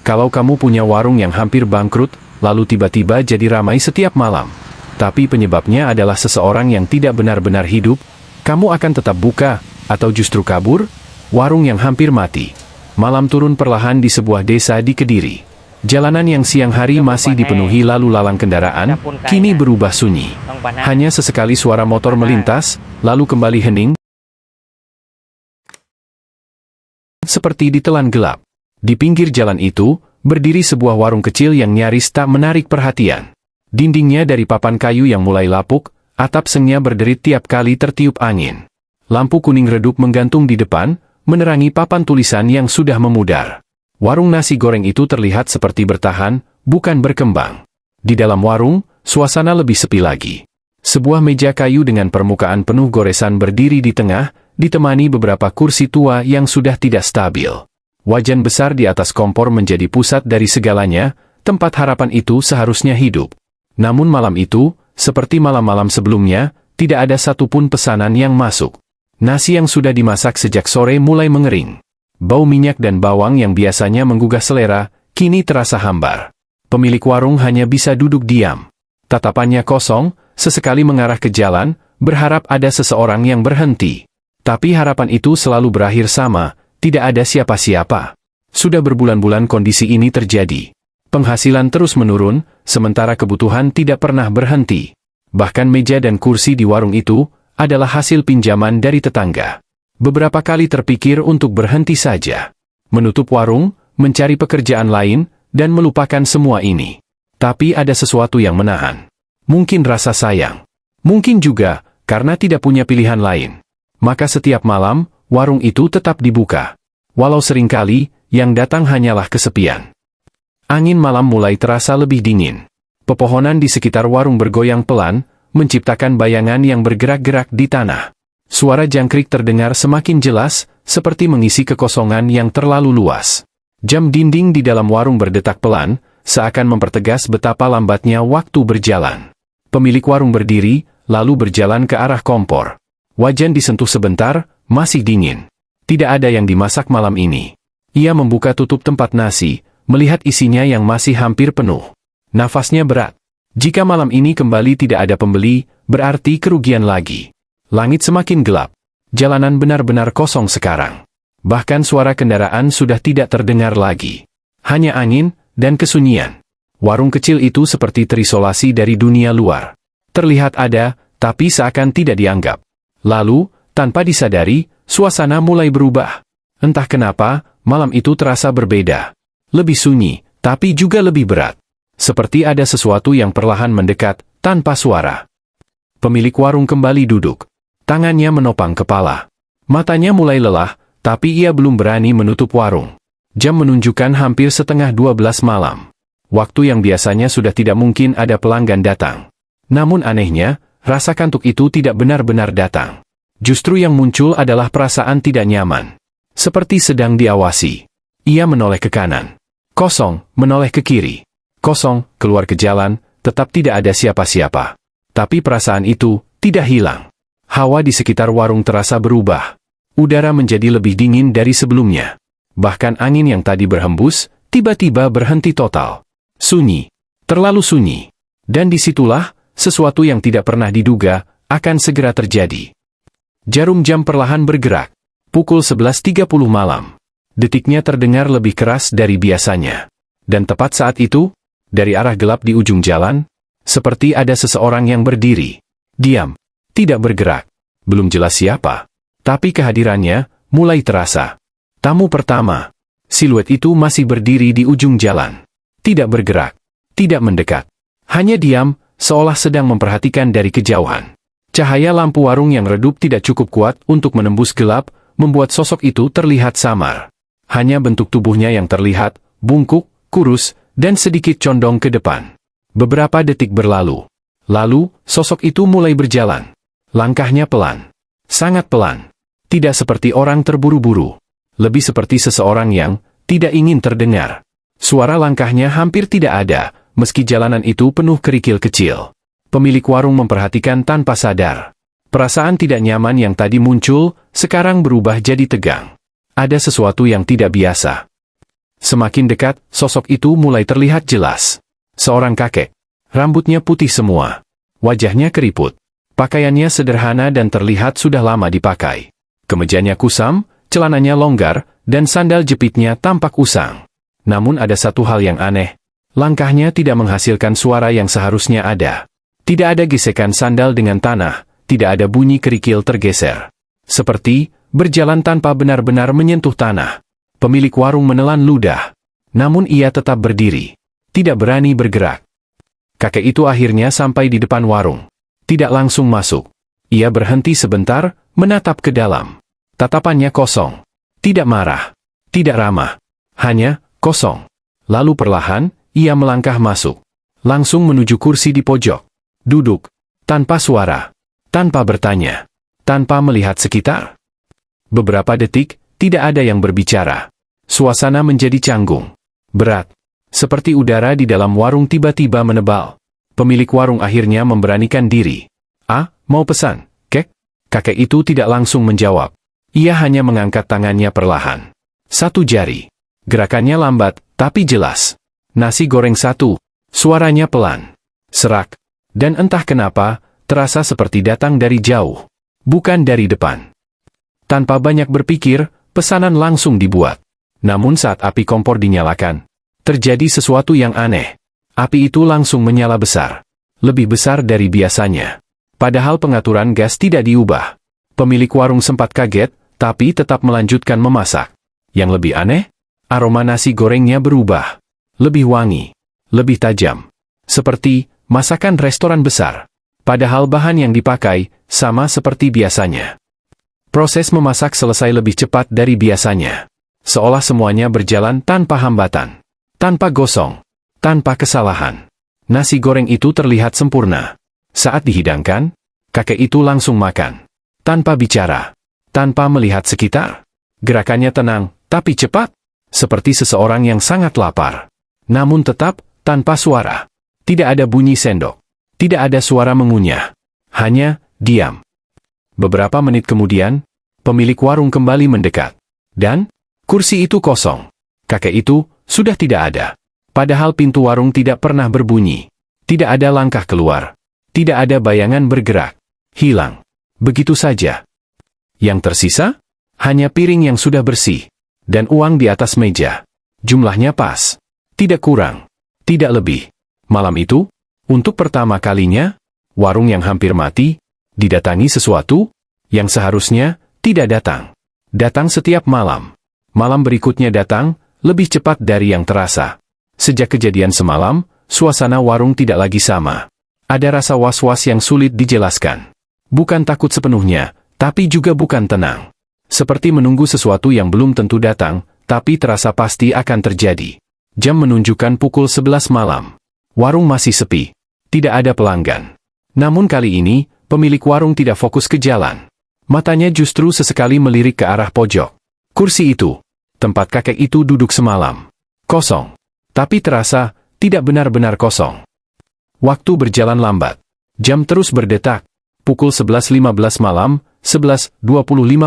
Kalau kamu punya warung yang hampir bangkrut, lalu tiba-tiba jadi ramai setiap malam, tapi penyebabnya adalah seseorang yang tidak benar-benar hidup, kamu akan tetap buka, atau justru kabur? Warung yang hampir mati. Malam turun perlahan di sebuah desa di Kediri. Jalanan yang siang hari masih dipenuhi lalu lalang kendaraan, kini berubah sunyi. Hanya sesekali suara motor melintas, lalu kembali hening, seperti ditelan gelap. Di pinggir jalan itu, berdiri sebuah warung kecil yang nyaris tak menarik perhatian. Dindingnya dari papan kayu yang mulai lapuk, atap sengnya berderit tiap kali tertiup angin. Lampu kuning redup menggantung di depan, menerangi papan tulisan yang sudah memudar. Warung nasi goreng itu terlihat seperti bertahan, bukan berkembang. Di dalam warung, suasana lebih sepi lagi. Sebuah meja kayu dengan permukaan penuh goresan berdiri di tengah, ditemani beberapa kursi tua yang sudah tidak stabil. Wajan besar di atas kompor menjadi pusat dari segalanya, tempat harapan itu seharusnya hidup. Namun malam itu, seperti malam-malam sebelumnya, tidak ada satupun pesanan yang masuk. Nasi yang sudah dimasak sejak sore mulai mengering. Bau minyak dan bawang yang biasanya menggugah selera, kini terasa hambar. Pemilik warung hanya bisa duduk diam. Tatapannya kosong, sesekali mengarah ke jalan, berharap ada seseorang yang berhenti. Tapi harapan itu selalu berakhir sama, tidak ada siapa-siapa. Sudah berbulan-bulan kondisi ini terjadi. Penghasilan terus menurun, sementara kebutuhan tidak pernah berhenti. Bahkan meja dan kursi di warung itu adalah hasil pinjaman dari tetangga. Beberapa kali terpikir untuk berhenti saja, menutup warung, mencari pekerjaan lain, dan melupakan semua ini. Tapi ada sesuatu yang menahan. Mungkin rasa sayang. Mungkin juga karena tidak punya pilihan lain. Maka setiap malam, warung itu tetap dibuka. Walau seringkali, yang datang hanyalah kesepian. Angin malam mulai terasa lebih dingin. Pepohonan di sekitar warung bergoyang pelan, menciptakan bayangan yang bergerak-gerak di tanah. Suara jangkrik terdengar semakin jelas, seperti mengisi kekosongan yang terlalu luas. Jam dinding di dalam warung berdetak pelan, seakan mempertegas betapa lambatnya waktu berjalan. Pemilik warung berdiri, lalu berjalan ke arah kompor. Wajan disentuh sebentar, masih dingin. Tidak ada yang dimasak malam ini. Ia membuka tutup tempat nasi, melihat isinya yang masih hampir penuh. Nafasnya berat. Jika malam ini kembali tidak ada pembeli, berarti kerugian lagi. Langit semakin gelap. Jalanan benar-benar kosong sekarang. Bahkan suara kendaraan sudah tidak terdengar lagi. Hanya angin dan kesunyian. Warung kecil itu seperti terisolasi dari dunia luar. Terlihat ada, tapi seakan tidak dianggap. Lalu, tanpa disadari, suasana mulai berubah. Entah kenapa, malam itu terasa berbeda. Lebih sunyi, tapi juga lebih berat. Seperti ada sesuatu yang perlahan mendekat, tanpa suara. Pemilik warung kembali duduk. Tangannya menopang kepala. Matanya mulai lelah, tapi ia belum berani menutup warung. Jam menunjukkan hampir setengah 12 malam. Waktu yang biasanya sudah tidak mungkin ada pelanggan datang. Namun anehnya, rasa kantuk itu tidak benar-benar datang. Justru yang muncul adalah perasaan tidak nyaman. Seperti sedang diawasi. Ia menoleh ke kanan. Kosong, menoleh ke kiri. Kosong, keluar ke jalan, tetap tidak ada siapa-siapa. Tapi perasaan itu tidak hilang. Hawa di sekitar warung terasa berubah. Udara menjadi lebih dingin dari sebelumnya. Bahkan angin yang tadi berhembus, tiba-tiba berhenti total. Sunyi. Terlalu sunyi. Dan disitulah, sesuatu yang tidak pernah diduga, akan segera terjadi. Jarum jam perlahan bergerak. Pukul 11.30 malam. Detiknya terdengar lebih keras dari biasanya. Dan tepat saat itu, dari arah gelap di ujung jalan, seperti ada seseorang yang berdiri. Diam. Tidak bergerak. Belum jelas siapa. Tapi kehadirannya mulai terasa. Tamu pertama. Siluet itu masih berdiri di ujung jalan. Tidak bergerak. Tidak mendekat. Hanya diam, seolah sedang memperhatikan dari kejauhan. Cahaya lampu warung yang redup tidak cukup kuat untuk menembus gelap, membuat sosok itu terlihat samar. Hanya bentuk tubuhnya yang terlihat, bungkuk, kurus, dan sedikit condong ke depan. Beberapa detik berlalu. Lalu, sosok itu mulai berjalan. Langkahnya pelan. Sangat pelan. Tidak seperti orang terburu-buru. Lebih seperti seseorang yang tidak ingin terdengar. Suara langkahnya hampir tidak ada, meski jalanan itu penuh kerikil kecil. Pemilik warung memperhatikan tanpa sadar. Perasaan tidak nyaman yang tadi muncul, sekarang berubah jadi tegang. Ada sesuatu yang tidak biasa. Semakin dekat, sosok itu mulai terlihat jelas. Seorang kakek. Rambutnya putih semua. Wajahnya keriput. Pakaiannya sederhana dan terlihat sudah lama dipakai. Kemejanya kusam, celananya longgar, dan sandal jepitnya tampak usang. Namun ada satu hal yang aneh. Langkahnya tidak menghasilkan suara yang seharusnya ada. Tidak ada gesekan sandal dengan tanah, tidak ada bunyi kerikil tergeser. Seperti berjalan tanpa benar-benar menyentuh tanah. Pemilik warung menelan ludah. Namun ia tetap berdiri. Tidak berani bergerak. Kakek itu akhirnya sampai di depan warung. Tidak langsung masuk. Ia berhenti sebentar, menatap ke dalam. Tatapannya kosong. Tidak marah. Tidak ramah. Hanya kosong. Lalu perlahan, ia melangkah masuk. Langsung menuju kursi di pojok. Duduk. Tanpa suara. Tanpa bertanya. Tanpa melihat sekitar. Beberapa detik, tidak ada yang berbicara. Suasana menjadi canggung. Berat. Seperti udara di dalam warung tiba-tiba menebal. Pemilik warung akhirnya memberanikan diri. Mau pesan, kek? Kakek itu tidak langsung menjawab. Ia hanya mengangkat tangannya perlahan. Satu jari. Gerakannya lambat, tapi jelas. Nasi goreng satu. Suaranya pelan. Serak. Dan entah kenapa, terasa seperti datang dari jauh. Bukan dari depan. Tanpa banyak berpikir, pesanan langsung dibuat. Namun saat api kompor dinyalakan, terjadi sesuatu yang aneh. Api itu langsung menyala besar. Lebih besar dari biasanya. Padahal pengaturan gas tidak diubah. Pemilik warung sempat kaget, tapi tetap melanjutkan memasak. Yang lebih aneh, aroma nasi gorengnya berubah. Lebih wangi. Lebih tajam. Seperti masakan restoran besar. Padahal bahan yang dipakai sama seperti biasanya. Proses memasak selesai lebih cepat dari biasanya. Seolah semuanya berjalan tanpa hambatan. Tanpa gosong. Tanpa kesalahan. Nasi goreng itu terlihat sempurna. Saat dihidangkan, kakek itu langsung makan. Tanpa bicara. Tanpa melihat sekitar. Gerakannya tenang, tapi cepat. Seperti seseorang yang sangat lapar. Namun tetap, tanpa suara. Tidak ada bunyi sendok. Tidak ada suara mengunyah. Hanya, diam. Beberapa menit kemudian, pemilik warung kembali mendekat. Dan, kursi itu kosong. Kakek itu, sudah tidak ada. Padahal pintu warung tidak pernah berbunyi. Tidak ada langkah keluar. Tidak ada bayangan bergerak. Hilang. Begitu saja. Yang tersisa? Hanya piring yang sudah bersih. Dan uang di atas meja. Jumlahnya pas. Tidak kurang. Tidak lebih. Malam itu, untuk pertama kalinya, warung yang hampir mati, didatangi sesuatu yang seharusnya tidak datang. Datang setiap malam. Malam berikutnya datang, lebih cepat dari yang terasa. Sejak kejadian semalam, suasana warung tidak lagi sama. Ada rasa was-was yang sulit dijelaskan. Bukan takut sepenuhnya, tapi juga bukan tenang. Seperti menunggu sesuatu yang belum tentu datang, tapi terasa pasti akan terjadi. Jam menunjukkan pukul 11 malam. Warung masih sepi. Tidak ada pelanggan. Namun kali ini, pemilik warung tidak fokus ke jalan. Matanya justru sesekali melirik ke arah pojok. Kursi itu. Tempat kakek itu duduk semalam. Kosong. Tapi terasa, tidak benar-benar kosong. Waktu berjalan lambat. Jam terus berdetak. Pukul 11.15 malam, 11.25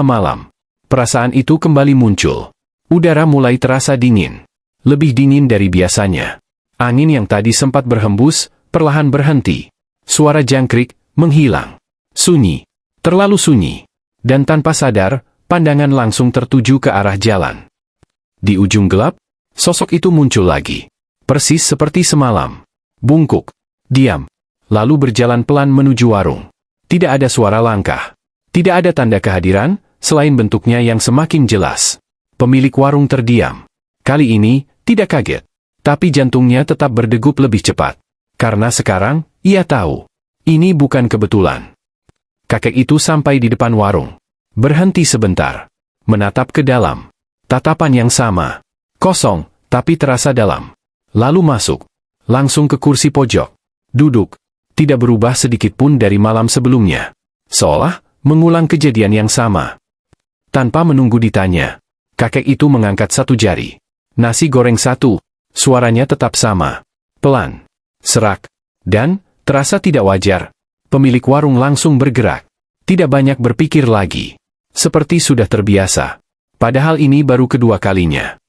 malam. Perasaan itu kembali muncul. Udara mulai terasa dingin. Lebih dingin dari biasanya. Angin yang tadi sempat berhembus, perlahan berhenti. Suara jangkrik, menghilang. Sunyi. Terlalu sunyi. Dan tanpa sadar, pandangan langsung tertuju ke arah jalan. Di ujung gelap, sosok itu muncul lagi. Persis seperti semalam. Bungkuk. Diam. Lalu berjalan pelan menuju warung. Tidak ada suara langkah. Tidak ada tanda kehadiran, selain bentuknya yang semakin jelas. Pemilik warung terdiam. Kali ini, tidak kaget. Tapi jantungnya tetap berdegup lebih cepat. Karena sekarang, ia tahu. Ini bukan kebetulan. Kakek itu sampai di depan warung. Berhenti sebentar. Menatap ke dalam. Tatapan yang sama. Kosong, tapi terasa dalam. Lalu masuk. Langsung ke kursi pojok. Duduk. Tidak berubah sedikit pun dari malam sebelumnya. Seolah mengulang kejadian yang sama. Tanpa menunggu ditanya, kakek itu mengangkat satu jari. Nasi goreng satu. Suaranya tetap sama. Pelan. Serak. Dan, terasa tidak wajar. Pemilik warung langsung bergerak. Tidak banyak berpikir lagi. Seperti sudah terbiasa. Padahal ini baru kedua kalinya.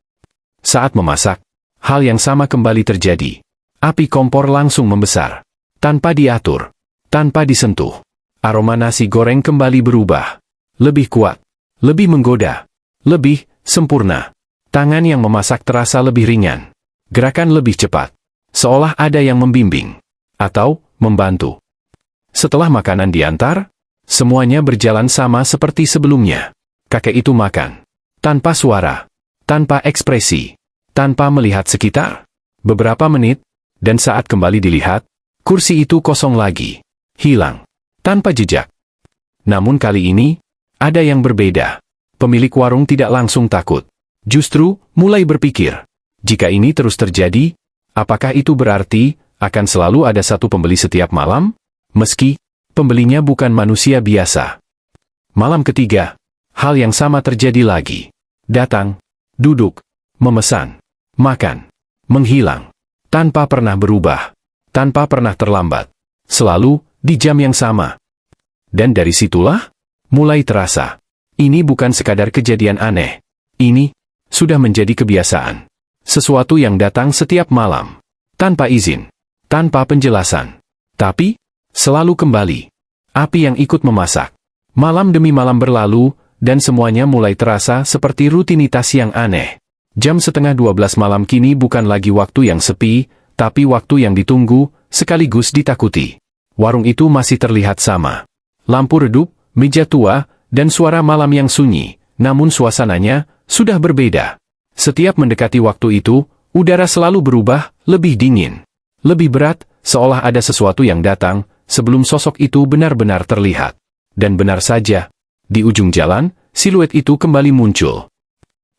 Saat memasak, hal yang sama kembali terjadi. Api kompor langsung membesar. Tanpa diatur, tanpa disentuh. Aroma nasi goreng kembali berubah. Lebih kuat, lebih menggoda, lebih sempurna. Tangan yang memasak terasa lebih ringan. Gerakan lebih cepat. Seolah ada yang membimbing. Atau membantu. Setelah makanan diantar, semuanya berjalan sama seperti sebelumnya. Kakek itu makan. Tanpa suara. Tanpa ekspresi. Tanpa melihat sekitar. Beberapa menit, dan saat kembali dilihat, kursi itu kosong lagi. Hilang. Tanpa jejak. Namun kali ini, ada yang berbeda. Pemilik warung tidak langsung takut. Justru, mulai berpikir. Jika ini terus terjadi, apakah itu berarti akan selalu ada satu pembeli setiap malam? Meski pembelinya bukan manusia biasa. Malam ketiga, hal yang sama terjadi lagi. Datang, duduk, memesan, makan, menghilang. Tanpa pernah berubah. Tanpa pernah terlambat. Selalu di jam yang sama. Dan dari situlah, mulai terasa. Ini bukan sekadar kejadian aneh. Ini sudah menjadi kebiasaan. Sesuatu yang datang setiap malam. Tanpa izin. Tanpa penjelasan. Tapi, selalu kembali. Api yang ikut memasak. Malam demi malam berlalu, dan semuanya mulai terasa seperti rutinitas yang aneh. Jam 11:30 malam kini bukan lagi waktu yang sepi, tapi waktu yang ditunggu, sekaligus ditakuti. Warung itu masih terlihat sama. Lampu redup, meja tua, dan suara malam yang sunyi, namun suasananya sudah berbeda. Setiap mendekati waktu itu, udara selalu berubah, lebih dingin. Lebih berat, seolah ada sesuatu yang datang, sebelum sosok itu benar-benar terlihat. Dan benar saja, di ujung jalan, siluet itu kembali muncul.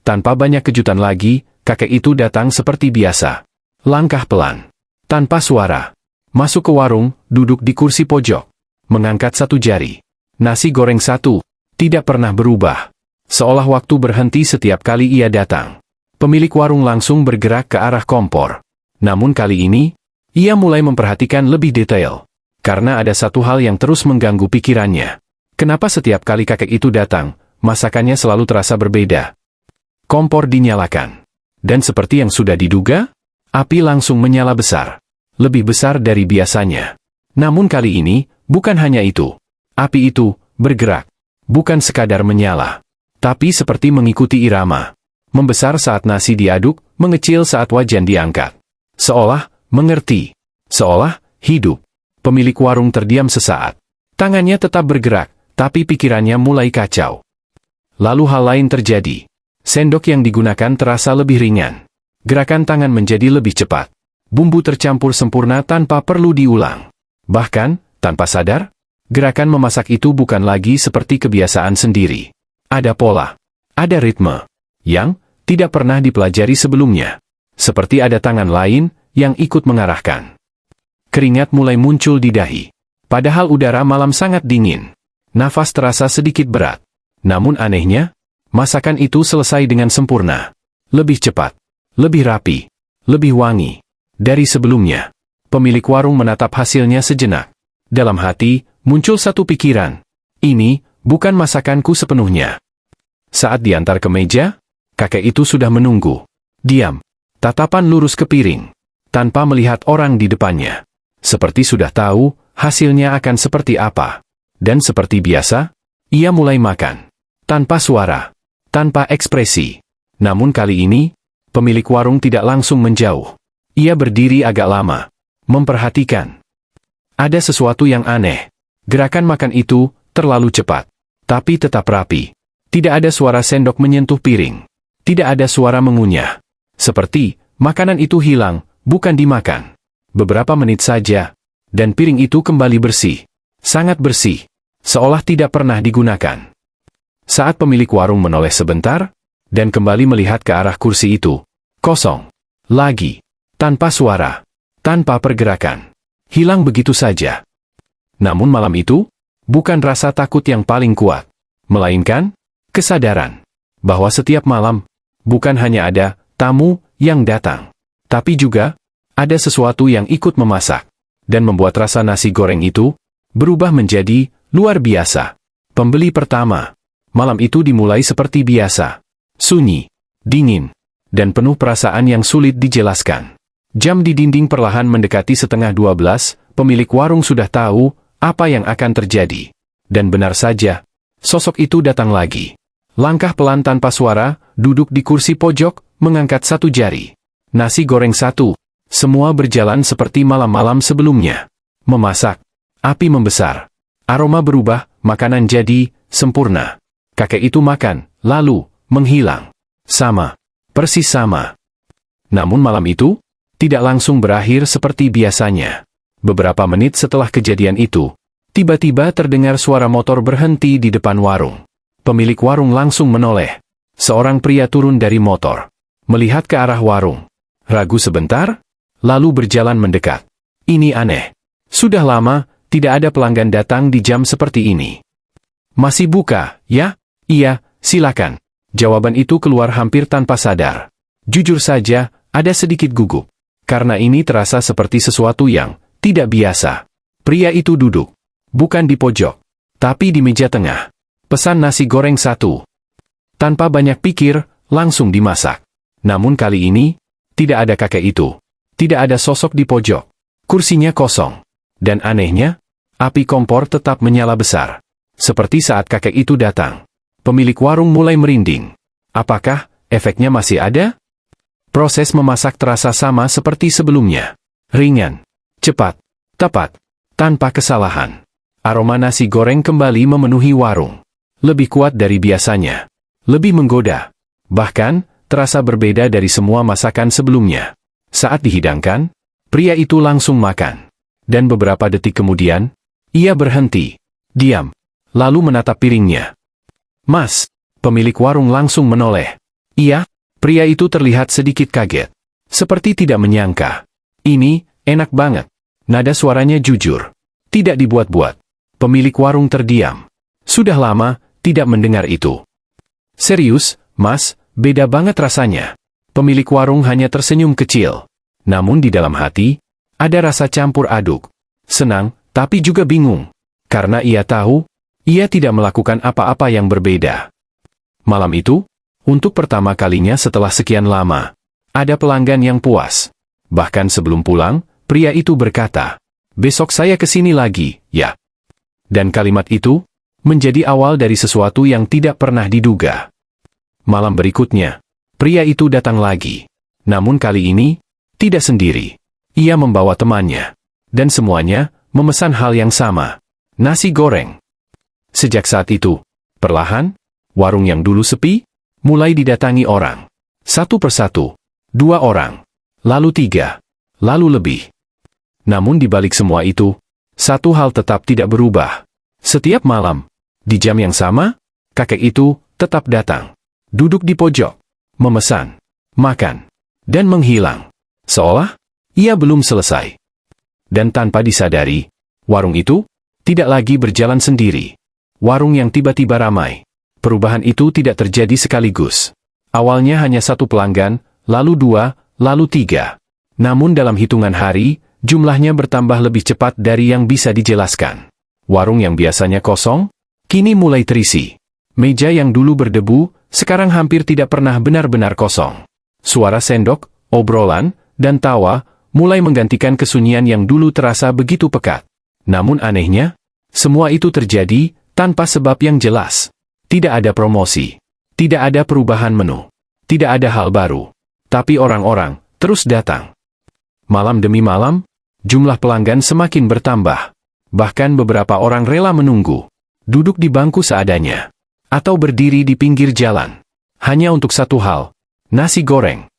Tanpa banyak kejutan lagi, kakek itu datang seperti biasa. Langkah pelan. Tanpa suara. Masuk ke warung, duduk di kursi pojok. Mengangkat satu jari. Nasi goreng satu. Tidak pernah berubah. Seolah waktu berhenti setiap kali ia datang. Pemilik warung langsung bergerak ke arah kompor. Namun kali ini, ia mulai memperhatikan lebih detail. Karena ada satu hal yang terus mengganggu pikirannya. Kenapa setiap kali kakek itu datang, masakannya selalu terasa berbeda? Kompor dinyalakan. Dan seperti yang sudah diduga, api langsung menyala besar. Lebih besar dari biasanya. Namun kali ini, bukan hanya itu. Api itu bergerak. Bukan sekadar menyala. Tapi seperti mengikuti irama. Membesar saat nasi diaduk, mengecil saat wajan diangkat. Seolah mengerti. Seolah hidup. Pemilik warung terdiam sesaat. Tangannya tetap bergerak, tapi pikirannya mulai kacau. Lalu hal lain terjadi. Sendok yang digunakan terasa lebih ringan. Gerakan tangan menjadi lebih cepat. Bumbu tercampur sempurna tanpa perlu diulang. Bahkan, tanpa sadar, gerakan memasak itu bukan lagi seperti kebiasaan sendiri. Ada pola. Ada ritme. Yang tidak pernah dipelajari sebelumnya. Seperti ada tangan lain yang ikut mengarahkan. Keringat mulai muncul di dahi. Padahal udara malam sangat dingin. Nafas terasa sedikit berat. Namun anehnya, masakan itu selesai dengan sempurna. Lebih cepat. Lebih rapi. Lebih wangi. Dari sebelumnya. Pemilik warung menatap hasilnya sejenak. Dalam hati, muncul satu pikiran. Ini bukan masakanku sepenuhnya. Saat diantar ke meja, kakek itu sudah menunggu. Diam. Tatapan lurus ke piring. Tanpa melihat orang di depannya. Seperti sudah tahu, hasilnya akan seperti apa. Dan seperti biasa, ia mulai makan. Tanpa suara. Tanpa ekspresi. Namun kali ini, pemilik warung tidak langsung menjauh. Ia berdiri agak lama. Memperhatikan. Ada sesuatu yang aneh. Gerakan makan itu terlalu cepat. Tapi tetap rapi. Tidak ada suara sendok menyentuh piring. Tidak ada suara mengunyah. Seperti makanan itu hilang, bukan dimakan. Beberapa menit saja, dan piring itu kembali bersih. Sangat bersih. Seolah tidak pernah digunakan. Saat pemilik warung menoleh sebentar, dan kembali melihat ke arah kursi itu. Kosong. Lagi. Tanpa suara. Tanpa pergerakan. Hilang begitu saja. Namun malam itu, bukan rasa takut yang paling kuat. Melainkan, kesadaran. Bahwa setiap malam, bukan hanya ada tamu yang datang. Tapi juga, ada sesuatu yang ikut memasak. Dan membuat rasa nasi goreng itu, berubah menjadi luar biasa. Pembeli pertama. Malam itu dimulai seperti biasa. Sunyi. Dingin. dan penuh perasaan yang sulit dijelaskan. Jam di dinding perlahan mendekati 11:30, pemilik warung sudah tahu apa yang akan terjadi. Dan benar saja, sosok itu datang lagi. Langkah pelan tanpa suara, duduk di kursi pojok, mengangkat satu jari. Nasi goreng satu. Semua berjalan seperti malam-malam sebelumnya. Memasak. Api membesar. Aroma berubah, makanan jadi sempurna. Kakek itu makan, lalu menghilang. Sama. Persis sama. Namun malam itu tidak langsung berakhir seperti biasanya. Beberapa menit setelah kejadian itu, tiba-tiba terdengar suara motor berhenti di depan warung. Pemilik warung langsung menoleh. Seorang pria turun dari motor, melihat ke arah warung. Ragu sebentar, lalu berjalan mendekat. Ini aneh. Sudah lama, tidak ada pelanggan datang di jam seperti ini. Masih buka, ya? Iya, silakan. Jawaban itu keluar hampir tanpa sadar. Jujur saja, ada sedikit gugup. Karena ini terasa seperti sesuatu yang tidak biasa. Pria itu duduk. Bukan di pojok, tapi di meja tengah. Pesan nasi goreng satu. Tanpa banyak pikir, langsung dimasak. Namun kali ini, tidak ada kakek itu. Tidak ada sosok di pojok. Kursinya kosong. Dan anehnya, api kompor tetap menyala besar. Seperti saat kakek itu datang. Pemilik warung mulai merinding. Apakah efeknya masih ada? Proses memasak terasa sama seperti sebelumnya. Ringan, cepat, tepat, tanpa kesalahan. Aroma nasi goreng kembali memenuhi warung. Lebih kuat dari biasanya. Lebih menggoda. Bahkan, terasa berbeda dari semua masakan sebelumnya. Saat dihidangkan, pria itu langsung makan. Dan beberapa detik kemudian, ia berhenti. Diam. Lalu menatap piringnya. Mas, pemilik warung langsung menoleh. Iya. Pria itu terlihat sedikit kaget. Seperti tidak menyangka. Ini, enak banget. Nada suaranya jujur. Tidak dibuat-buat. Pemilik warung terdiam. Sudah lama, tidak mendengar itu. Serius, Mas, beda banget rasanya. Pemilik warung hanya tersenyum kecil. Namun di dalam hati, ada rasa campur aduk. Senang, tapi juga bingung. Karena ia tahu, ia tidak melakukan apa-apa yang berbeda. Malam itu, untuk pertama kalinya setelah sekian lama, ada pelanggan yang puas. Bahkan sebelum pulang, pria itu berkata, "Besok saya kesini lagi, ya." Dan kalimat itu menjadi awal dari sesuatu yang tidak pernah diduga. Malam berikutnya, pria itu datang lagi. Namun kali ini, tidak sendiri. Ia membawa temannya. Dan semuanya memesan hal yang sama. Nasi goreng. Sejak saat itu, perlahan, warung yang dulu sepi, mulai didatangi orang. Satu persatu. 2 orang. Lalu 3. Lalu lebih. Namun di balik semua itu, satu hal tetap tidak berubah. Setiap malam, di jam yang sama, kakek itu tetap datang. Duduk di pojok. Memesan. Makan. Dan menghilang. Seolah, ia belum selesai. Dan tanpa disadari, warung itu tidak lagi berjalan sendiri. Warung yang tiba-tiba ramai. Perubahan itu tidak terjadi sekaligus. Awalnya hanya 1 pelanggan, lalu 2, lalu 3. Namun dalam hitungan hari, jumlahnya bertambah lebih cepat dari yang bisa dijelaskan. Warung yang biasanya kosong, kini mulai terisi. Meja yang dulu berdebu, sekarang hampir tidak pernah benar-benar kosong. Suara sendok, obrolan, dan tawa, mulai menggantikan kesunyian yang dulu terasa begitu pekat. Namun anehnya, semua itu terjadi tanpa sebab yang jelas. Tidak ada promosi. Tidak ada perubahan menu. Tidak ada hal baru. Tapi orang-orang terus datang. Malam demi malam, jumlah pelanggan semakin bertambah. Bahkan beberapa orang rela menunggu. Duduk di bangku seadanya. Atau berdiri di pinggir jalan. Hanya untuk satu hal. Nasi goreng.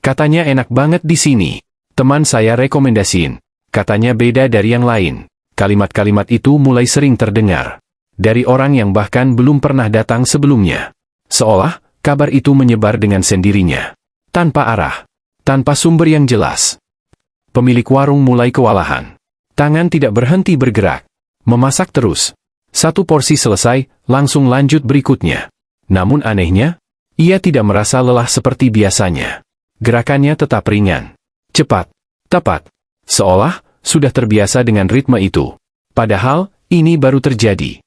Katanya enak banget di sini. Teman saya rekomendasiin. Katanya beda dari yang lain. Kalimat-kalimat itu mulai sering terdengar. Dari orang yang bahkan belum pernah datang sebelumnya. Seolah, kabar itu menyebar dengan sendirinya. Tanpa arah. Tanpa sumber yang jelas. Pemilik warung mulai kewalahan. Tangan tidak berhenti bergerak. Memasak terus. 1 porsi selesai, langsung lanjut berikutnya. Namun anehnya, ia tidak merasa lelah seperti biasanya. Gerakannya tetap ringan. Cepat. Tepat. Seolah, sudah terbiasa dengan ritme itu. Padahal, ini baru terjadi.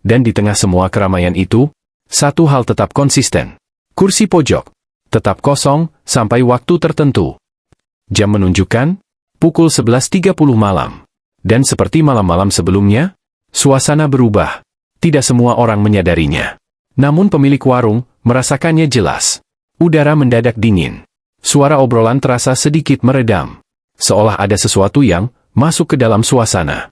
Dan di tengah semua keramaian itu, satu hal tetap konsisten. Kursi pojok. Tetap kosong, sampai waktu tertentu. Jam menunjukkan pukul 11.30 malam. Dan seperti malam-malam sebelumnya, suasana berubah. Tidak semua orang menyadarinya. Namun pemilik warung merasakannya jelas. Udara mendadak dingin. Suara obrolan terasa sedikit meredam. Seolah ada sesuatu yang masuk ke dalam suasana.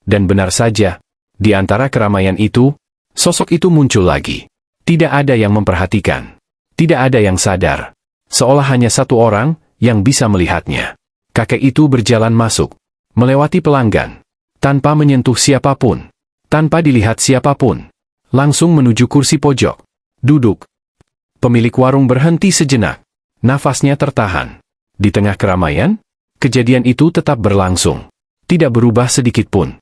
Dan benar saja, di antara keramaian itu, sosok itu muncul lagi. Tidak ada yang memperhatikan. Tidak ada yang sadar. Seolah hanya satu orang yang bisa melihatnya. Kakek itu berjalan masuk, melewati pelanggan, tanpa menyentuh siapapun, tanpa dilihat siapapun. Langsung menuju kursi pojok. Duduk. Pemilik warung berhenti sejenak. Nafasnya tertahan. Di tengah keramaian, kejadian itu tetap berlangsung. Tidak berubah sedikit pun.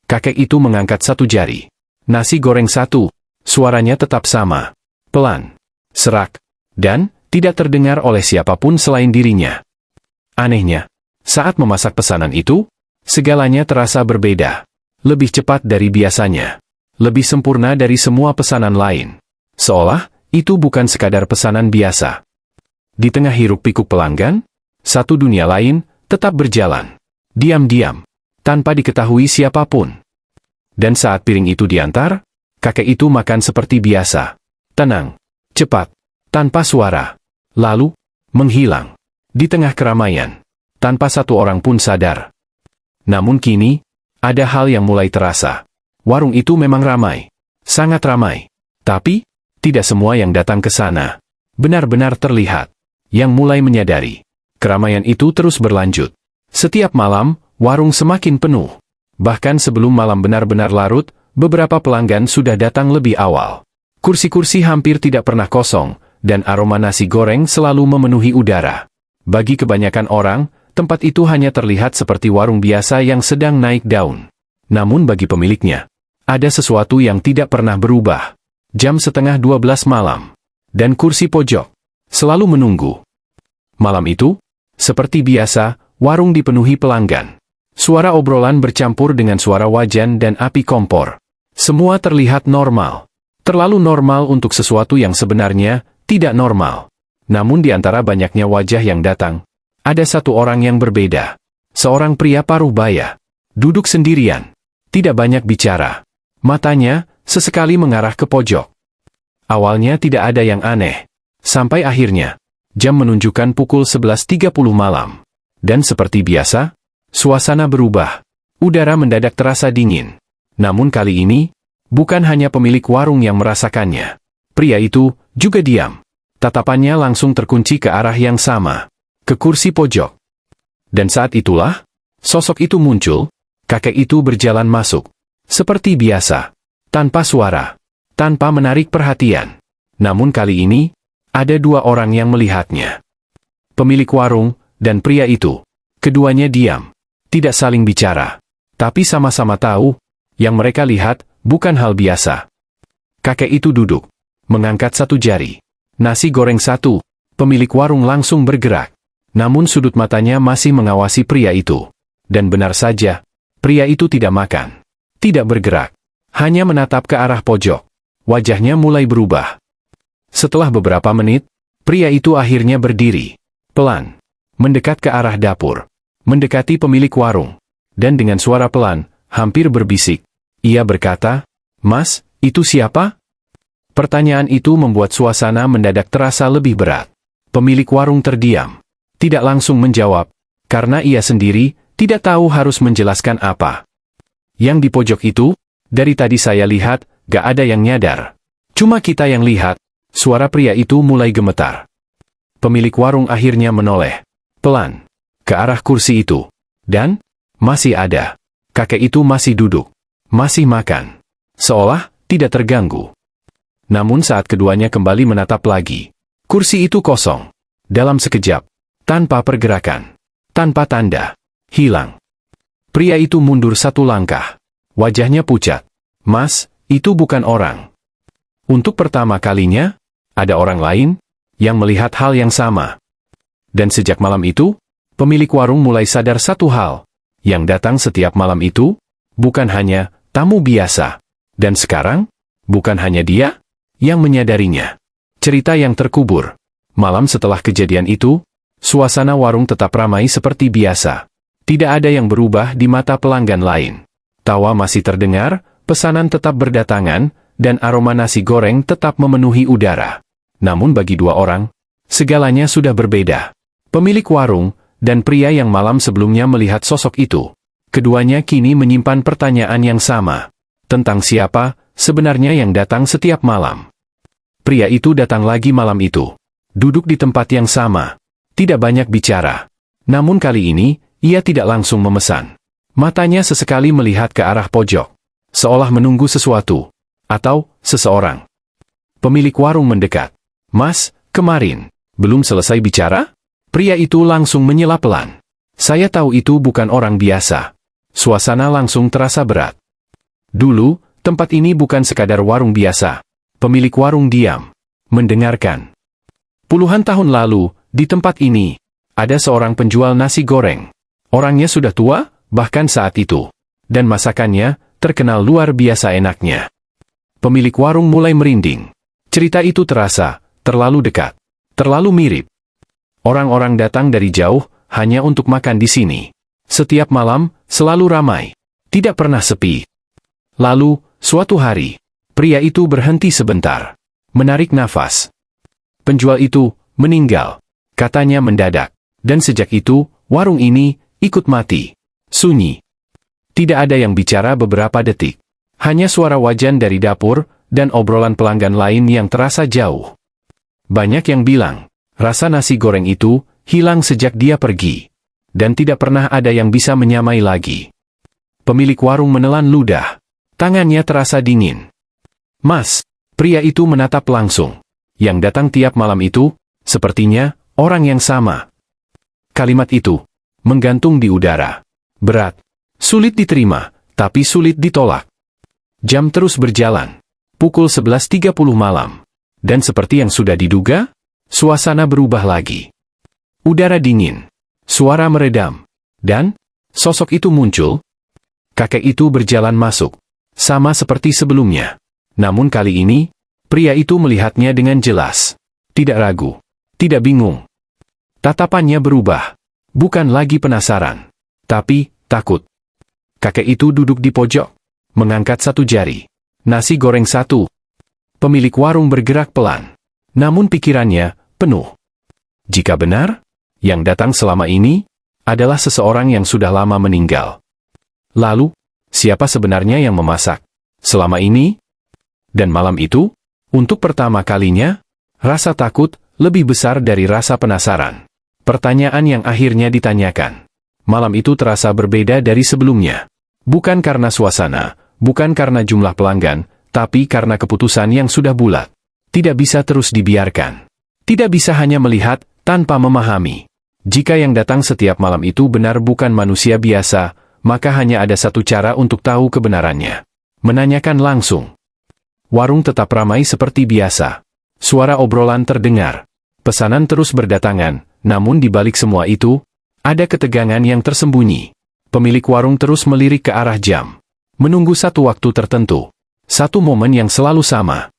Kakek itu mengangkat satu jari. Nasi goreng satu. Suaranya tetap sama. Pelan. Serak. Dan tidak terdengar oleh siapapun selain dirinya. Anehnya, saat memasak pesanan itu, segalanya terasa berbeda. Lebih cepat dari biasanya. Lebih sempurna dari semua pesanan lain. Seolah, itu bukan sekadar pesanan biasa. Di tengah hiruk-pikuk pelanggan, satu dunia lain tetap berjalan. Diam-diam, tanpa diketahui siapapun. Dan saat piring itu diantar, kakek itu makan seperti biasa. Tenang, cepat, tanpa suara. Lalu, menghilang. Di tengah keramaian, tanpa satu orang pun sadar. Namun kini, ada hal yang mulai terasa. Warung itu memang ramai. Sangat ramai. Tapi, tidak semua yang datang ke sana benar-benar terlihat. Yang mulai menyadari, keramaian itu terus berlanjut. Setiap malam, warung semakin penuh. Bahkan sebelum malam benar-benar larut, beberapa pelanggan sudah datang lebih awal. Kursi-kursi hampir tidak pernah kosong, dan aroma nasi goreng selalu memenuhi udara. Bagi kebanyakan orang, tempat itu hanya terlihat seperti warung biasa yang sedang naik daun. Namun bagi pemiliknya, ada sesuatu yang tidak pernah berubah. Jam 11:30 malam. Dan kursi pojok selalu menunggu. Malam itu, seperti biasa, warung dipenuhi pelanggan. Suara obrolan bercampur dengan suara wajan dan api kompor. Semua terlihat normal. Terlalu normal untuk sesuatu yang sebenarnya tidak normal. Namun di antara banyaknya wajah yang datang, ada satu orang yang berbeda. Seorang pria paruh baya. Duduk sendirian. Tidak banyak bicara. Matanya sesekali mengarah ke pojok. Awalnya tidak ada yang aneh. Sampai akhirnya, jam menunjukkan pukul 11.30 malam. Dan seperti biasa, suasana berubah. Udara mendadak terasa dingin. Namun kali ini, bukan hanya pemilik warung yang merasakannya. Pria itu juga diam. Tatapannya langsung terkunci ke arah yang sama. Ke kursi pojok. Dan saat itulah, sosok itu muncul. Kakek itu berjalan masuk. Seperti biasa. Tanpa suara. Tanpa menarik perhatian. Namun kali ini, ada dua orang yang melihatnya. Pemilik warung dan pria itu. Keduanya diam. Tidak saling bicara. Tapi sama-sama tahu, yang mereka lihat bukan hal biasa. Kakek itu duduk, mengangkat satu jari. Nasi goreng satu. Pemilik warung langsung bergerak. Namun sudut matanya masih mengawasi pria itu. Dan benar saja, pria itu tidak makan. Tidak bergerak. Hanya menatap ke arah pojok. Wajahnya mulai berubah. Setelah beberapa menit, pria itu akhirnya berdiri. Pelan. Mendekat ke arah dapur. Mendekati pemilik warung. Dan dengan suara pelan, hampir berbisik. Ia berkata, "Mas, itu siapa?" Pertanyaan itu membuat suasana mendadak terasa lebih berat. Pemilik warung terdiam. Tidak langsung menjawab. Karena ia sendiri tidak tahu harus menjelaskan apa. Yang di pojok itu, dari tadi saya lihat, gak ada yang nyadar. Cuma kita yang lihat. Suara pria itu mulai gemetar. Pemilik warung akhirnya menoleh. Pelan. Ke arah kursi itu. Dan, masih ada. Kakek itu masih duduk. Masih makan. Seolah tidak terganggu. Namun saat keduanya kembali menatap lagi, kursi itu kosong. Dalam sekejap. Tanpa pergerakan. Tanpa tanda. Hilang. Pria itu mundur satu langkah. Wajahnya pucat. "Mas, itu bukan orang." Untuk pertama kalinya, ada orang lain yang melihat hal yang sama. Dan sejak malam itu, pemilik warung mulai sadar satu hal. Yang datang setiap malam itu, bukan hanya tamu biasa. Dan sekarang, bukan hanya dia yang menyadarinya. Cerita yang terkubur. Malam setelah kejadian itu, suasana warung tetap ramai seperti biasa. Tidak ada yang berubah di mata pelanggan lain. Tawa masih terdengar, pesanan tetap berdatangan, dan aroma nasi goreng tetap memenuhi udara. Namun bagi dua orang, segalanya sudah berbeda. Pemilik warung, dan pria yang malam sebelumnya melihat sosok itu. Keduanya kini menyimpan pertanyaan yang sama. Tentang siapa sebenarnya yang datang setiap malam. Pria itu datang lagi malam itu. Duduk di tempat yang sama. Tidak banyak bicara. Namun kali ini, ia tidak langsung memesan. Matanya sesekali melihat ke arah pojok. Seolah menunggu sesuatu. Atau seseorang. Pemilik warung mendekat. "Mas, kemarin, belum selesai bicara?" Pria itu langsung menyela pelan. "Saya tahu itu bukan orang biasa." Suasana langsung terasa berat. Dulu, tempat ini bukan sekadar warung biasa. Pemilik warung diam. Mendengarkan. Puluhan tahun lalu, di tempat ini, ada seorang penjual nasi goreng. Orangnya sudah tua, bahkan saat itu. Dan masakannya, terkenal luar biasa enaknya. Pemilik warung mulai merinding. Cerita itu terasa, terlalu dekat. Terlalu mirip. Orang-orang datang dari jauh, hanya untuk makan di sini. Setiap malam, selalu ramai. Tidak pernah sepi. Lalu, suatu hari, pria itu berhenti sebentar. Menarik nafas. Penjual itu meninggal. Katanya mendadak. Dan sejak itu, warung ini ikut mati. Sunyi. Tidak ada yang bicara beberapa detik. Hanya suara wajan dari dapur, dan obrolan pelanggan lain yang terasa jauh. Banyak yang bilang, rasa nasi goreng itu hilang sejak dia pergi. Dan tidak pernah ada yang bisa menyamai lagi. Pemilik warung menelan ludah. Tangannya terasa dingin. "Mas," pria itu menatap langsung. Yang datang tiap malam itu, sepertinya, orang yang sama. Kalimat itu menggantung di udara. Berat. Sulit diterima, tapi sulit ditolak. Jam terus berjalan. Pukul 11.30 malam. Dan seperti yang sudah diduga, suasana berubah lagi. Udara dingin. Suara meredam. Dan, sosok itu muncul. Kakek itu berjalan masuk. Sama seperti sebelumnya. Namun kali ini, pria itu melihatnya dengan jelas. Tidak ragu. Tidak bingung. Tatapannya berubah. Bukan lagi penasaran. Tapi, takut. Kakek itu duduk di pojok. Mengangkat satu jari. Nasi goreng satu. Pemilik warung bergerak pelan. Namun pikirannya penuh. Jika benar, yang datang selama ini adalah seseorang yang sudah lama meninggal. Lalu, siapa sebenarnya yang memasak selama ini? Dan malam itu, untuk pertama kalinya, rasa takut lebih besar dari rasa penasaran. Pertanyaan yang akhirnya ditanyakan. Malam itu terasa berbeda dari sebelumnya. Bukan karena suasana, bukan karena jumlah pelanggan, tapi karena keputusan yang sudah bulat. Tidak bisa terus dibiarkan. Tidak bisa hanya melihat, tanpa memahami. Jika yang datang setiap malam itu benar bukan manusia biasa, maka hanya ada satu cara untuk tahu kebenarannya. Menanyakan langsung. Warung tetap ramai seperti biasa. Suara obrolan terdengar. Pesanan terus berdatangan, namun di balik semua itu, ada ketegangan yang tersembunyi. Pemilik warung terus melirik ke arah jam. Menunggu satu waktu tertentu. Satu momen yang selalu sama.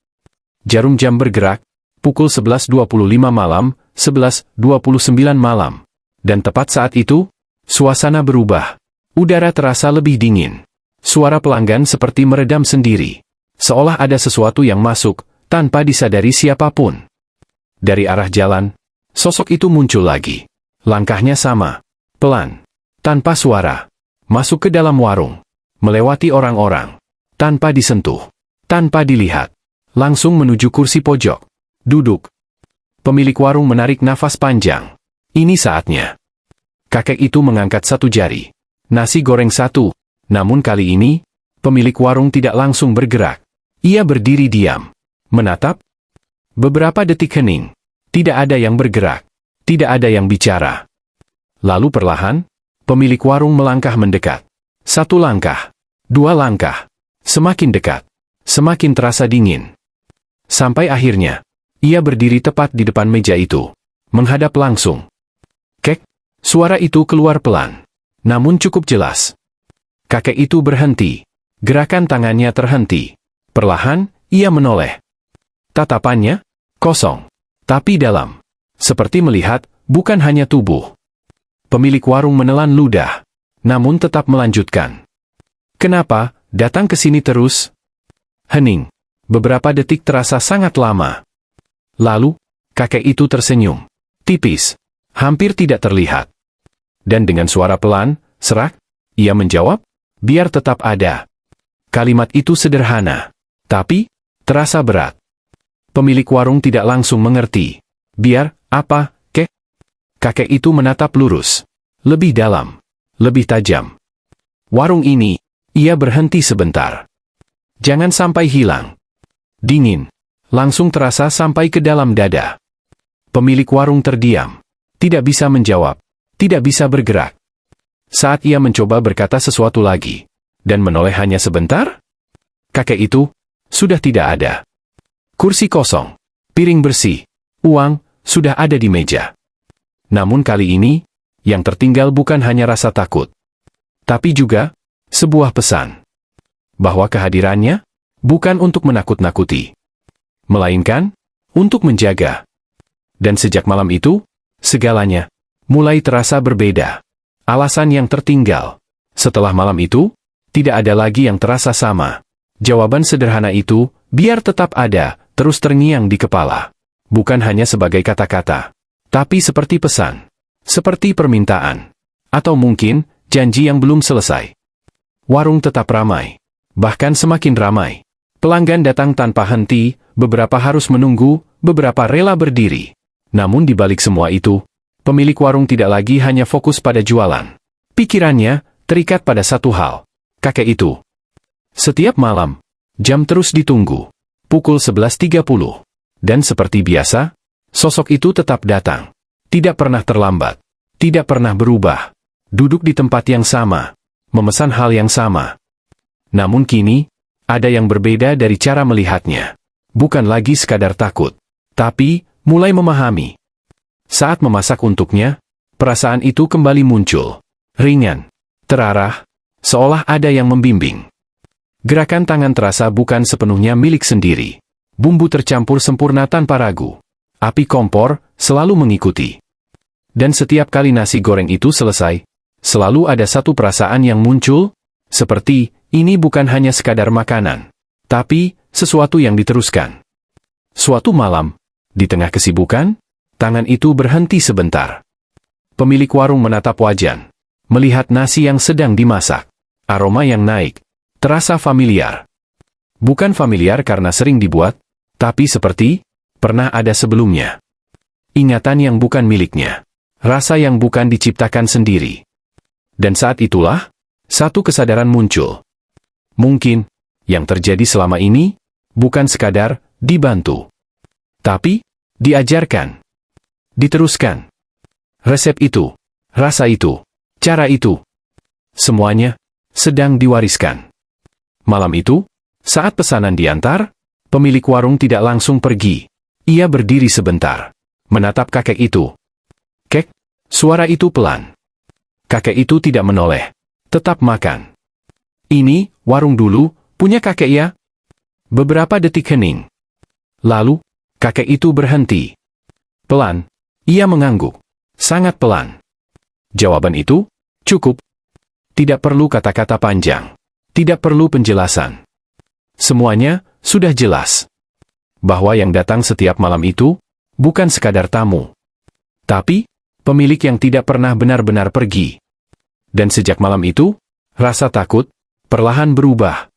Jarum jam bergerak, pukul 11.25 malam, 11.29 malam. Dan tepat saat itu, suasana berubah. Udara terasa lebih dingin. Suara pelanggan seperti meredam sendiri. Seolah ada sesuatu yang masuk, tanpa disadari siapapun. Dari arah jalan, sosok itu muncul lagi. Langkahnya sama. Pelan. Tanpa suara. Masuk ke dalam warung. Melewati orang-orang. Tanpa disentuh. Tanpa dilihat. Langsung menuju kursi pojok. Duduk. Pemilik warung menarik nafas panjang. Ini saatnya. Kakek itu mengangkat satu jari. Nasi goreng satu. Namun kali ini, pemilik warung tidak langsung bergerak. Ia berdiri diam. Menatap. Beberapa detik hening. Tidak ada yang bergerak. Tidak ada yang bicara. Lalu perlahan, pemilik warung melangkah mendekat. Satu langkah. Dua langkah. Semakin dekat. Semakin terasa dingin. Sampai akhirnya, ia berdiri tepat di depan meja itu. Menghadap langsung. Kek, suara itu keluar pelan. Namun cukup jelas. Kakek itu berhenti. Gerakan tangannya terhenti. Perlahan, ia menoleh. Tatapannya, kosong. Tapi dalam. Seperti melihat, bukan hanya tubuh. Pemilik warung menelan ludah, namun tetap melanjutkan. Kenapa, datang ke sini terus? Hening. Beberapa detik terasa sangat lama. Lalu, kakek itu tersenyum. Tipis. Hampir tidak terlihat. Dan dengan suara pelan, serak, ia menjawab, biar tetap ada. Kalimat itu sederhana. Tapi, terasa berat. Pemilik warung tidak langsung mengerti. Biar, apa, kek? Kakek itu menatap lurus. Lebih dalam. Lebih tajam. Warung ini, ia berhenti sebentar. Jangan sampai hilang. Dingin. Langsung terasa sampai ke dalam dada. Pemilik warung terdiam. Tidak bisa menjawab. Tidak bisa bergerak. Saat ia mencoba berkata sesuatu lagi. Dan menoleh hanya sebentar, kakek itu sudah tidak ada. Kursi kosong. Piring bersih. Uang sudah ada di meja. Namun kali ini, yang tertinggal bukan hanya rasa takut. Tapi juga sebuah pesan. Bahwa kehadirannya bukan untuk menakut-nakuti. Melainkan untuk menjaga. Dan sejak malam itu, segalanya mulai terasa berbeda. Alasan yang tertinggal. Setelah malam itu, tidak ada lagi yang terasa sama. Jawaban sederhana itu, biar tetap ada, terus terngiang di kepala. Bukan hanya sebagai kata-kata, tapi seperti pesan. Seperti permintaan. Atau mungkin, janji yang belum selesai. Warung tetap ramai. Bahkan semakin ramai. Pelanggan datang tanpa henti, beberapa harus menunggu, beberapa rela berdiri. Namun di balik semua itu, pemilik warung tidak lagi hanya fokus pada jualan. Pikirannya terikat pada satu hal. Kakek itu. Setiap malam, jam terus ditunggu. Pukul 11.30. Dan seperti biasa, sosok itu tetap datang. Tidak pernah terlambat. Tidak pernah berubah. Duduk di tempat yang sama. Memesan hal yang sama. Namun kini, ada yang berbeda dari cara melihatnya. Bukan lagi sekadar takut. Tapi, mulai memahami. Saat memasak untuknya, perasaan itu kembali muncul. Ringan. Terarah. Seolah ada yang membimbing. Gerakan tangan terasa bukan sepenuhnya milik sendiri. Bumbu tercampur sempurna tanpa ragu. Api kompor selalu mengikuti. Dan setiap kali nasi goreng itu selesai, selalu ada satu perasaan yang muncul, seperti, ini bukan hanya sekadar makanan, tapi sesuatu yang diteruskan. Suatu malam, di tengah kesibukan, tangan itu berhenti sebentar. Pemilik warung menatap wajan, melihat nasi yang sedang dimasak. Aroma yang naik, terasa familiar. Bukan familiar karena sering dibuat, tapi seperti pernah ada sebelumnya. Ingatan yang bukan miliknya, rasa yang bukan diciptakan sendiri. Dan saat itulah, satu kesadaran muncul. Mungkin, yang terjadi selama ini, bukan sekadar dibantu. Tapi, diajarkan. Diteruskan. Resep itu, rasa itu, cara itu. Semuanya, sedang diwariskan. Malam itu, saat pesanan diantar, pemilik warung tidak langsung pergi. Ia berdiri sebentar, menatap kakek itu. Kek, suara itu pelan. Kakek itu tidak menoleh, tetap makan. Ini, warung dulu, punya kakek ya? Beberapa detik hening. Lalu, kakek itu berhenti. Pelan, ia mengangguk. Sangat pelan. Jawaban itu, cukup. Tidak perlu kata-kata panjang. Tidak perlu penjelasan. Semuanya, sudah jelas. Bahwa yang datang setiap malam itu, bukan sekadar tamu. Tapi, pemilik yang tidak pernah benar-benar pergi. Dan sejak malam itu, rasa takut perlahan berubah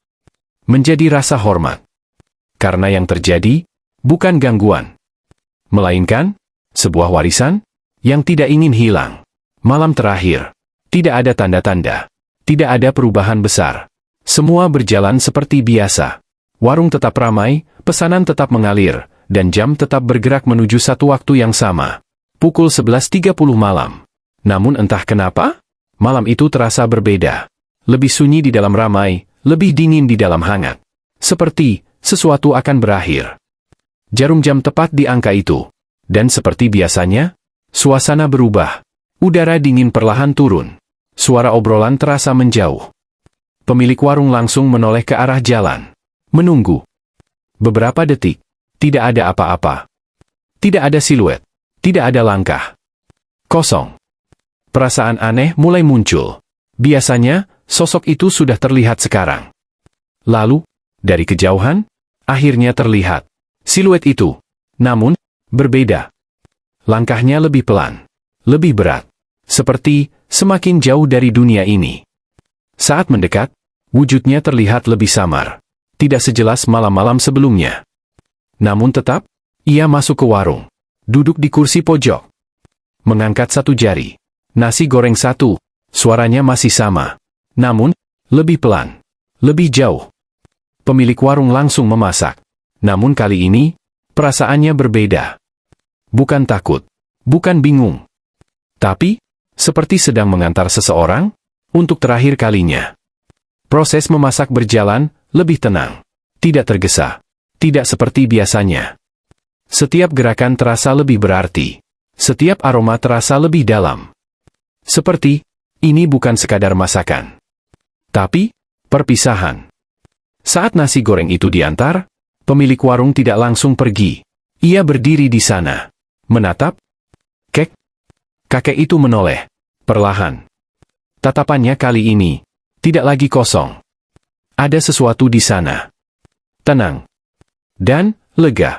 menjadi rasa hormat. Karena yang terjadi bukan gangguan, melainkan sebuah warisan yang tidak ingin hilang. Malam terakhir, tidak ada tanda-tanda, tidak ada perubahan besar. Semua berjalan seperti biasa. Warung tetap ramai, pesanan tetap mengalir, dan jam tetap bergerak menuju satu waktu yang sama. Pukul 11.30 malam. Namun entah kenapa, malam itu terasa berbeda. Lebih sunyi di dalam ramai, lebih dingin di dalam hangat. Seperti sesuatu akan berakhir. Jarum jam tepat di angka itu. Dan seperti biasanya, suasana berubah. Udara dingin perlahan turun. Suara obrolan terasa menjauh. Pemilik warung langsung menoleh ke arah jalan. Menunggu. Beberapa detik. Tidak ada apa-apa. Tidak ada siluet. Tidak ada langkah. Kosong. Perasaan aneh mulai muncul. Biasanya, sosok itu sudah terlihat sekarang. Lalu, dari kejauhan, akhirnya terlihat siluet itu. Namun, berbeda. Langkahnya lebih pelan, lebih berat. Seperti semakin jauh dari dunia ini. Saat mendekat, wujudnya terlihat lebih samar. Tidak sejelas malam-malam sebelumnya. Namun tetap, ia masuk ke warung. Duduk di kursi pojok. Mengangkat satu jari. Nasi goreng satu. Suaranya masih sama. Namun, lebih pelan. Lebih jauh. Pemilik warung langsung memasak. Namun kali ini, perasaannya berbeda. Bukan takut. Bukan bingung. Tapi, seperti sedang mengantar seseorang, untuk terakhir kalinya. Proses memasak berjalan, lebih tenang. Tidak tergesa. Tidak seperti biasanya. Setiap gerakan terasa lebih berarti. Setiap aroma terasa lebih dalam. Seperti, ini bukan sekadar masakan. Tapi, perpisahan. Saat nasi goreng itu diantar, pemilik warung tidak langsung pergi. Ia berdiri di sana. Menatap. Kakek itu menoleh. Perlahan. Tatapannya kali ini, tidak lagi kosong. Ada sesuatu di sana. Tenang. Dan, lega.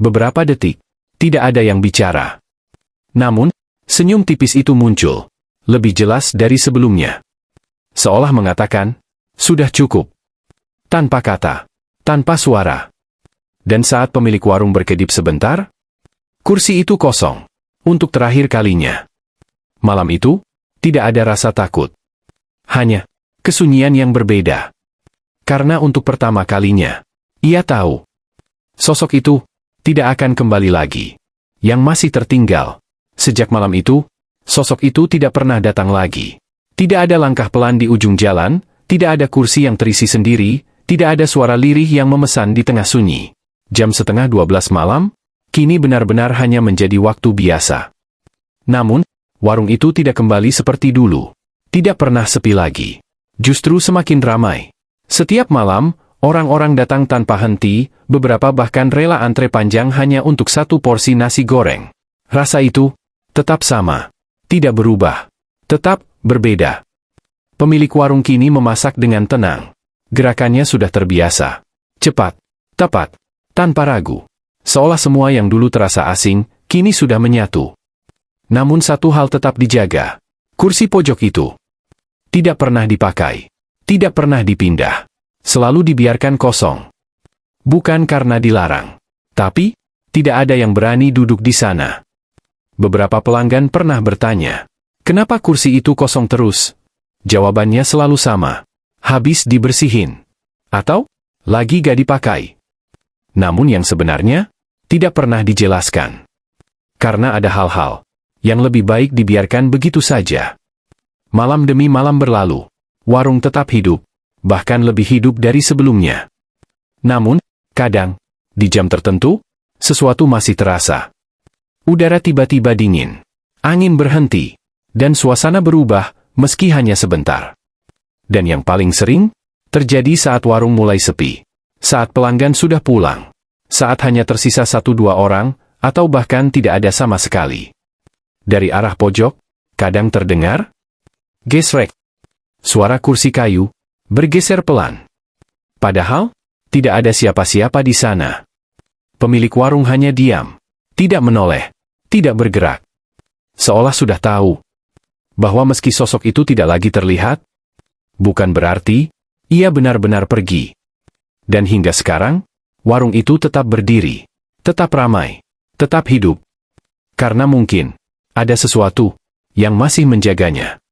Beberapa detik, tidak ada yang bicara. Namun, senyum tipis itu muncul. Lebih jelas dari sebelumnya. Seolah mengatakan, sudah cukup. Tanpa kata. Tanpa suara. Dan saat pemilik warung berkedip sebentar, kursi itu kosong. Untuk terakhir kalinya. Malam itu, tidak ada rasa takut. Hanya, kesunyian yang berbeda. Karena untuk pertama kalinya, ia tahu. Sosok itu, tidak akan kembali lagi. Yang masih tertinggal. Sejak malam itu, sosok itu tidak pernah datang lagi. Tidak ada langkah pelan di ujung jalan, tidak ada kursi yang terisi sendiri, tidak ada suara lirih yang memesan di tengah sunyi. Jam 11:30 malam, kini benar-benar hanya menjadi waktu biasa. Namun, warung itu tidak kembali seperti dulu. Tidak pernah sepi lagi. Justru semakin ramai. Setiap malam, orang-orang datang tanpa henti, beberapa bahkan rela antre panjang hanya untuk satu porsi nasi goreng. Rasa itu, tetap sama. Tidak berubah. Tetap berbeda. Pemilik warung kini memasak dengan tenang. Gerakannya sudah terbiasa. Cepat. Tepat. Tanpa ragu. Seolah semua yang dulu terasa asing, kini sudah menyatu. Namun satu hal tetap dijaga. Kursi pojok itu tidak pernah dipakai. Tidak pernah dipindah. Selalu dibiarkan kosong. Bukan karena dilarang. Tapi, tidak ada yang berani duduk di sana. Beberapa pelanggan pernah bertanya, kenapa kursi itu kosong terus? Jawabannya selalu sama. Habis dibersihin. Atau, lagi gak dipakai. Namun yang sebenarnya, tidak pernah dijelaskan. Karena ada hal-hal yang lebih baik dibiarkan begitu saja. Malam demi malam berlalu. Warung tetap hidup. Bahkan lebih hidup dari sebelumnya. Namun, kadang, di jam tertentu, sesuatu masih terasa. Udara tiba-tiba dingin. Angin berhenti. Dan suasana berubah, meski hanya sebentar. Dan yang paling sering, terjadi saat warung mulai sepi. Saat pelanggan sudah pulang. Saat hanya tersisa 1-2 orang, atau bahkan tidak ada sama sekali. Dari arah pojok, kadang terdengar gesrek. Suara kursi kayu bergeser pelan. Padahal, tidak ada siapa-siapa di sana. Pemilik warung hanya diam. Tidak menoleh. Tidak bergerak. Seolah sudah tahu bahwa meski sosok itu tidak lagi terlihat, bukan berarti ia benar-benar pergi. Dan hingga sekarang, warung itu tetap berdiri. Tetap ramai. Tetap hidup. Karena mungkin ada sesuatu yang masih menjaganya.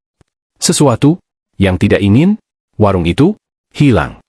Sesuatu yang tidak ingin warung itu hilang.